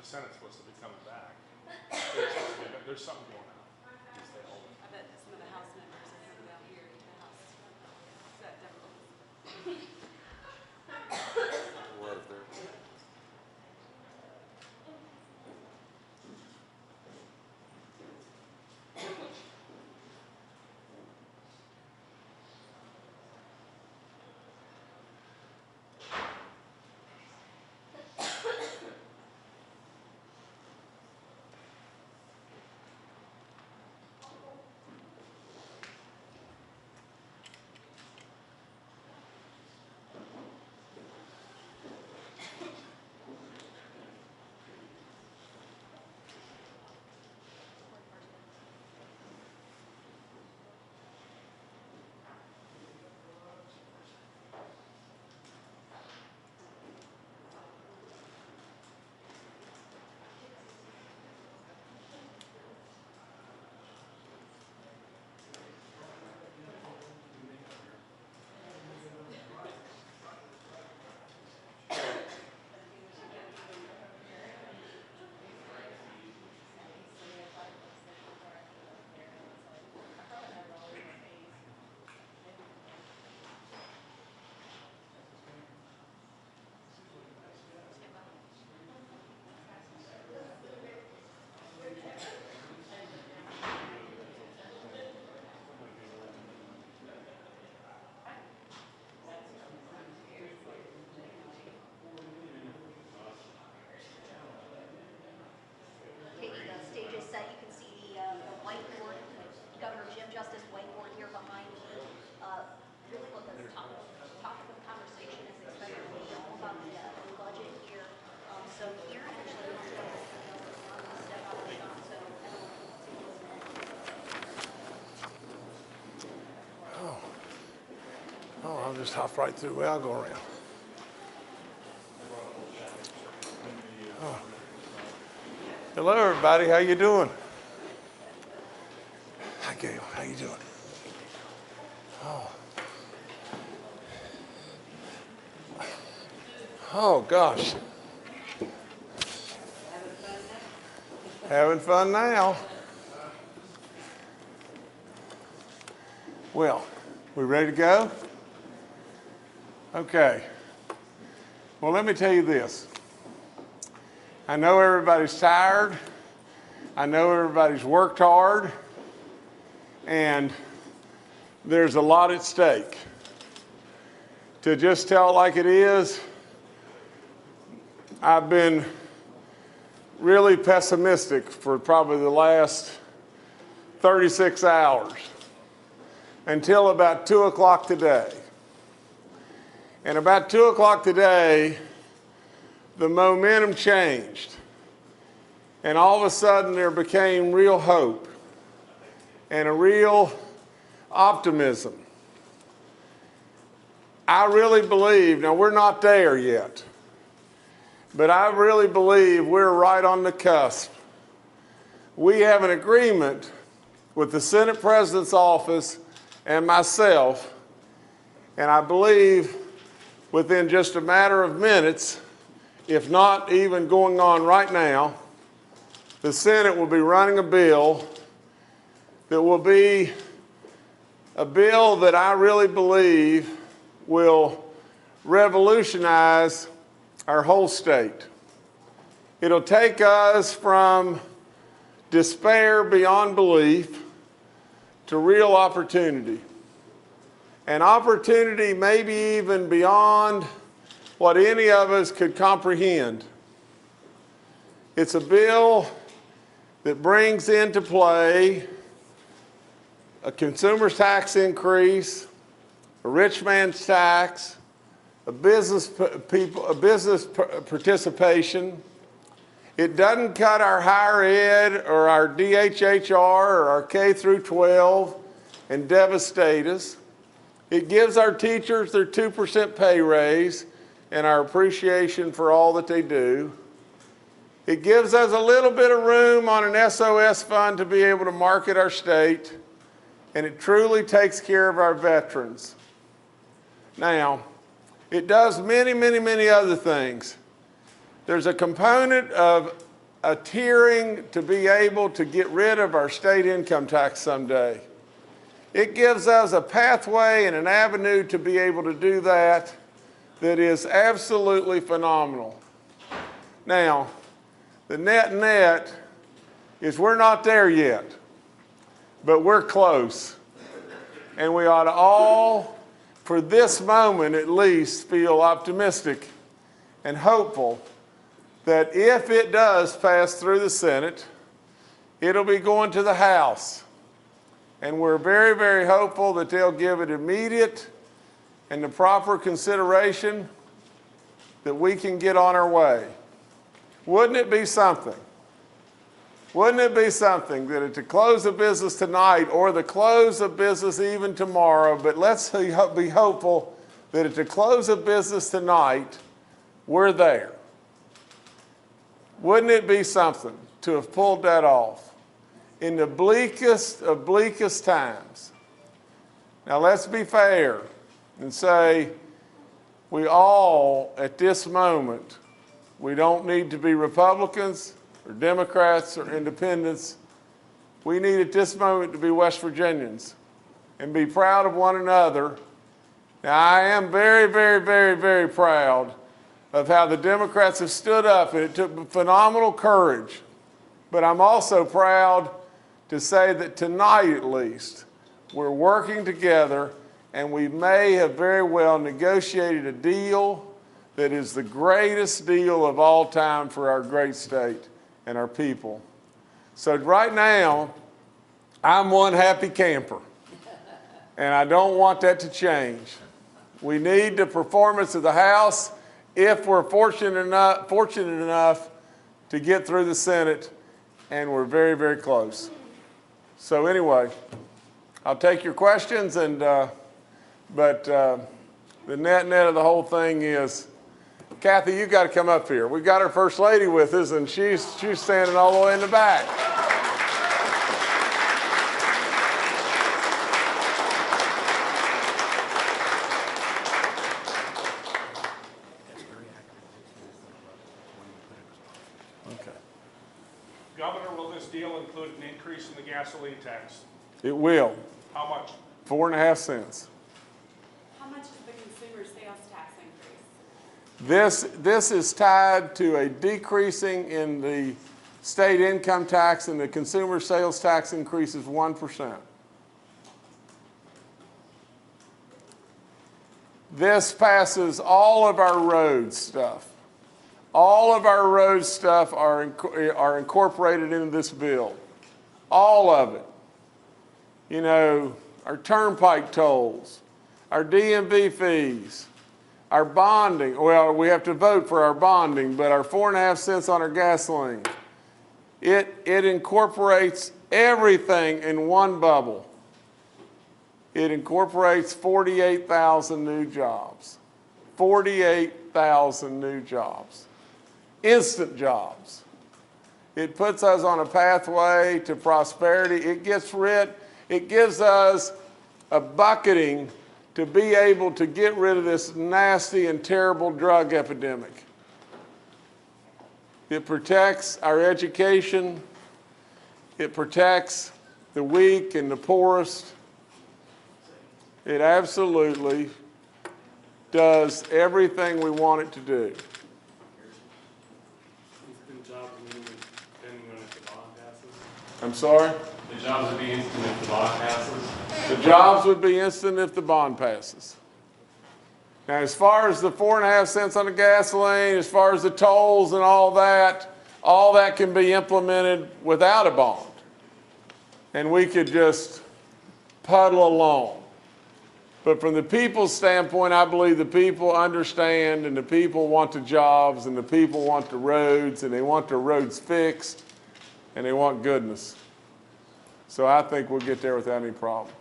Senate's supposed to be coming back. There's something going on. Just stay hold it. I bet some of the House members are coming down here to the House. Is that difficult? What if they're Okay, the stage is set. You can see the whiteboard, Governor Jim Justice whiteboard here behind me. Really what the topic of the conversation is expected to be all about the budget here. So here actually, step out of the shot so everyone can see. Oh, I'll just hop right through. Well, I'll go around. Oh. Hello, everybody. How you doing? Hi, Gail. How you doing? Oh. Oh, gosh. Having fun now. Well, we ready to go? Okay. Well, let me tell you this. I know everybody's tired. I know everybody's worked hard. And there's a lot at stake. To just tell it like it is, I've been really pessimistic for probably the last 36 hours until about 2 o'clock today. And about 2 o'clock today, the momentum changed. And all of a sudden, there became real hope and a real optimism. I really believe, now we're not there yet, but I really believe we're right on the cusp. We have an agreement with the Senate President's office and myself, and I believe within just a matter of minutes, if not even going on right now, the Senate will be running a bill that will be a bill that I really believe will revolutionize our whole state. It'll take us from despair beyond belief to real opportunity. An opportunity maybe even beyond what any of us could comprehend. It's a bill that brings into play a consumer's tax increase, a rich man's tax, a business participation. It doesn't cut our higher ed or our DHHR or our K through 12 and devastate us. It gives our teachers their 2% pay raise and our appreciation for all that they do. It gives us a little bit of room on an SOS fund to be able to market our state, and it truly takes care of our veterans. Now, it does many, many, many other things. There's a component of a hearing to be able to get rid of our state income tax someday. It gives us a pathway and an avenue to be able to do that that is absolutely phenomenal. Now, the net is we're not there yet, but we're close. And we ought to all, for this moment at least, feel optimistic and hopeful that if it does pass through the Senate, it'll be going to the House. And we're very, very hopeful that they'll give it immediate and the proper consideration that we can get on our way. Wouldn't it be something? Wouldn't it be something that at the close of business tonight or the close of business even tomorrow, but let's be hopeful that at the close of business tonight, we're there. Wouldn't it be something to have pulled that off in the bleakest of bleakest times? Now let's be fair and say we all, at this moment, we don't need to be Republicans or Democrats or independents. We need at this moment to be West Virginians and be proud of one another. Now I am very, very, very, very proud of how the Democrats have stood up, and it took phenomenal courage. But I'm also proud to say that tonight at least, we're working together and we may have very well negotiated a deal that is the greatest deal of all time for our great state and our people. So right now, I'm one happy camper, and I don't want that to change. We need the performance of the House if we're fortunate enough to get through the Senate, and we're very, very close. So anyway, I'll take your questions, and but the net of the whole thing is, Kathy, you got to come up here. We've got our First Lady with us, and she's standing all the way in the back. Okay. Governor, will this deal include an increase in the gasoline tax? It will. How much? 4.5 cents. How much is the consumer sales tax increase? This is tied to a decreasing in the state income tax, and the consumer sales tax increase is 1%. This passes all of our road stuff. All of our road stuff are incorporated into this bill. All of it. You know, our turnpike tolls, our DMV fees, our bonding. Well, we have to vote for our bonding, but our 4.5 cents on our gasoline. It incorporates everything in one bubble. It incorporates 48,000 new jobs. 48,000 new jobs. Instant jobs. It puts us on a pathway to prosperity. It gives us a bucketing to be able to get rid of this nasty and terrible drug epidemic. It protects our education. It protects the weak and the poorest. It absolutely does everything we want it to do. I'm sorry? The jobs would be instant if the bond passes? The jobs would be instant if the bond passes. Now, as far as the 4.5 cents on the gasoline, as far as the tolls and all that can be implemented without a bond. And we could just puddle along. But from the people's standpoint, I believe the people understand, and the people want the jobs, and the people want the roads, and they want the roads fixed, and they want goodness. So I think we'll get there without any problem.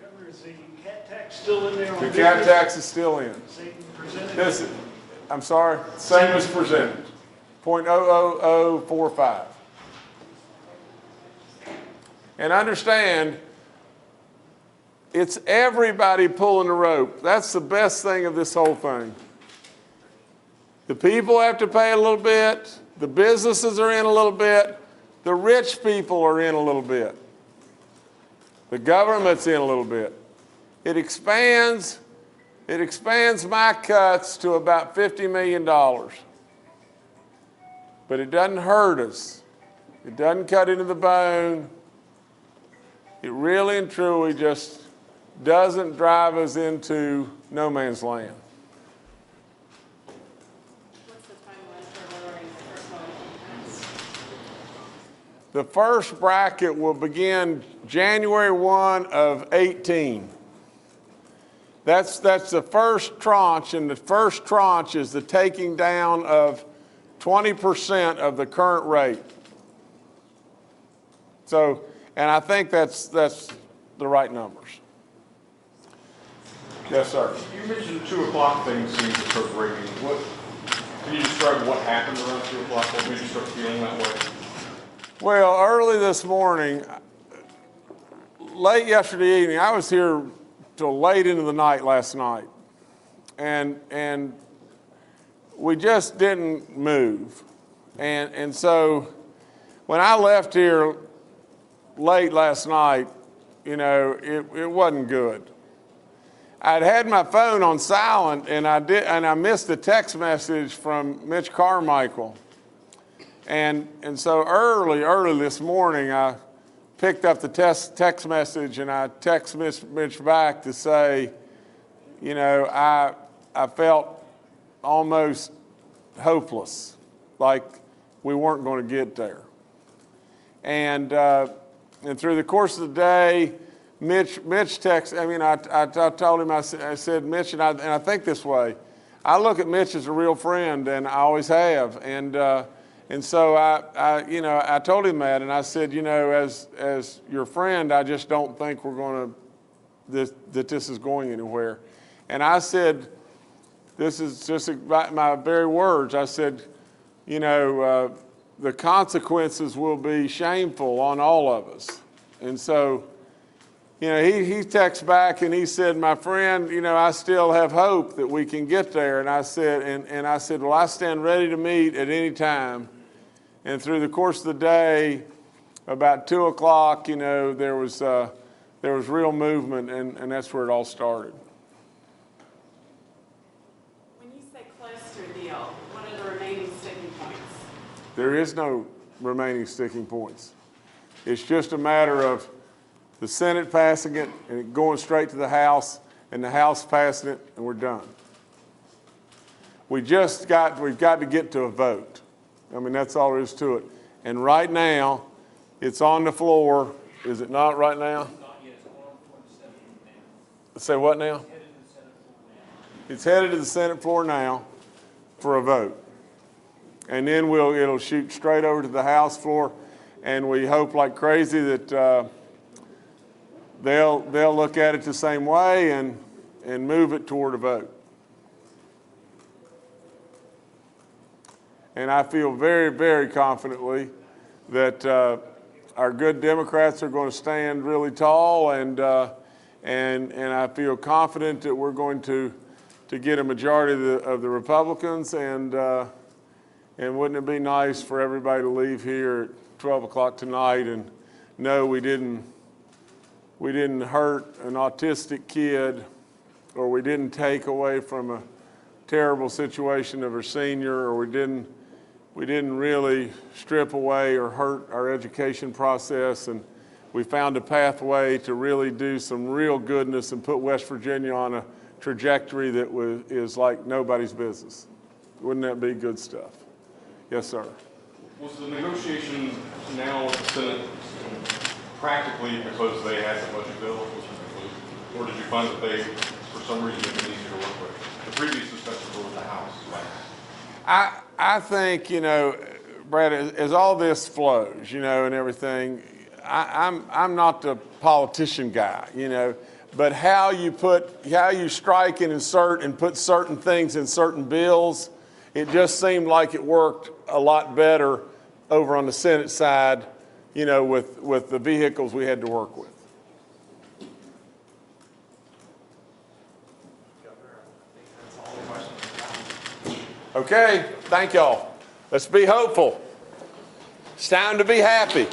Governor, is the cat tax still in there? The cat tax is still in. Same presented? This, I'm sorry, same as presented, 0.00045. And understand, it's everybody pulling the rope. That's the best thing of this whole thing. The people have to pay a little bit. The businesses are in a little bit. The rich people are in a little bit. The government's in a little bit. It expands my cuts to about $50 million. But it doesn't hurt us. It doesn't cut into the bone. It really and truly just doesn't drive us into no man's land. What's the timeline for lowering the personal income tax? The first bracket will begin January 1 of 18. That's the first tranche, and the first tranche is the taking down of 20% of the current rate. So, and I think that's the right numbers. Yes, sir. You mentioned 2 o'clock things seemed to start breaking. Can you describe what happened around 2 o'clock? What made you start feeling that way? Well, early this morning, late yesterday evening, I was here till late into the night last night, and we just didn't move, and so when I left here late last night, you know, it wasn't good. I'd had my phone on silent, and I missed a text message from Mitch Carmichael. And so early this morning, I picked up the text message, and I texted Mitch back to say, you know, I felt almost hopeless, like we weren't going to get there. And through the course of the day, Mitch texted. I mean, I told him, I said, Mitch, and I think this way. I look at Mitch as a real friend, and I always have. And so I told him that, and I said, you know, as your friend, I just don't think we're going to that this is going anywhere. And I said, this is just my very words. I said, you know, the consequences will be shameful on all of us. And so, you know, he texted back and he said, my friend, you know, I still have hope that we can get there. And I said, well, I stand ready to meet at any time. And through the course of the day, about 2 o'clock, you know, there was real movement, and that's where it all started. When you say close to a deal, what are the remaining sticking points? There is no remaining sticking points. It's just a matter of the Senate passing it and it going straight to the House, and the House passing it, and we're done. We've got to get to a vote. I mean, that's all there is to it. And right now, it's on the floor. Is it not right now? Say what now? It's headed to the Senate floor now for a vote. And then it'll shoot straight over to the House floor, and we hope like crazy that they'll look at it the same way and move it toward a vote. And I feel very, very confidently that our good Democrats are going to stand really tall, and I feel confident that we're going to get a majority of the Republicans, and wouldn't it be nice for everybody to leave here at 12 o'clock tonight and know we didn't hurt an autistic kid, or we didn't take away from a terrible situation of a senior, or we didn't really strip away or hurt our education process, and we found a pathway to really do some real goodness and put West Virginia on a trajectory that is like nobody's business. Wouldn't that be good stuff? Yes, sir. Was the negotiation now with the Senate practically because they had the budget bill, or did you find that they, for some reason, it was easier to work with? The previous discussions were with the House, right? I think, you know, Brad, as all this flows, you know, and everything, I'm not the politician guy, you know, but how you strike and insert and put certain things in certain bills, it just seemed like it worked a lot better over on the Senate side, you know, with the vehicles we had to work with. Okay, thank y'all. Let's be hopeful. It's time to be happy.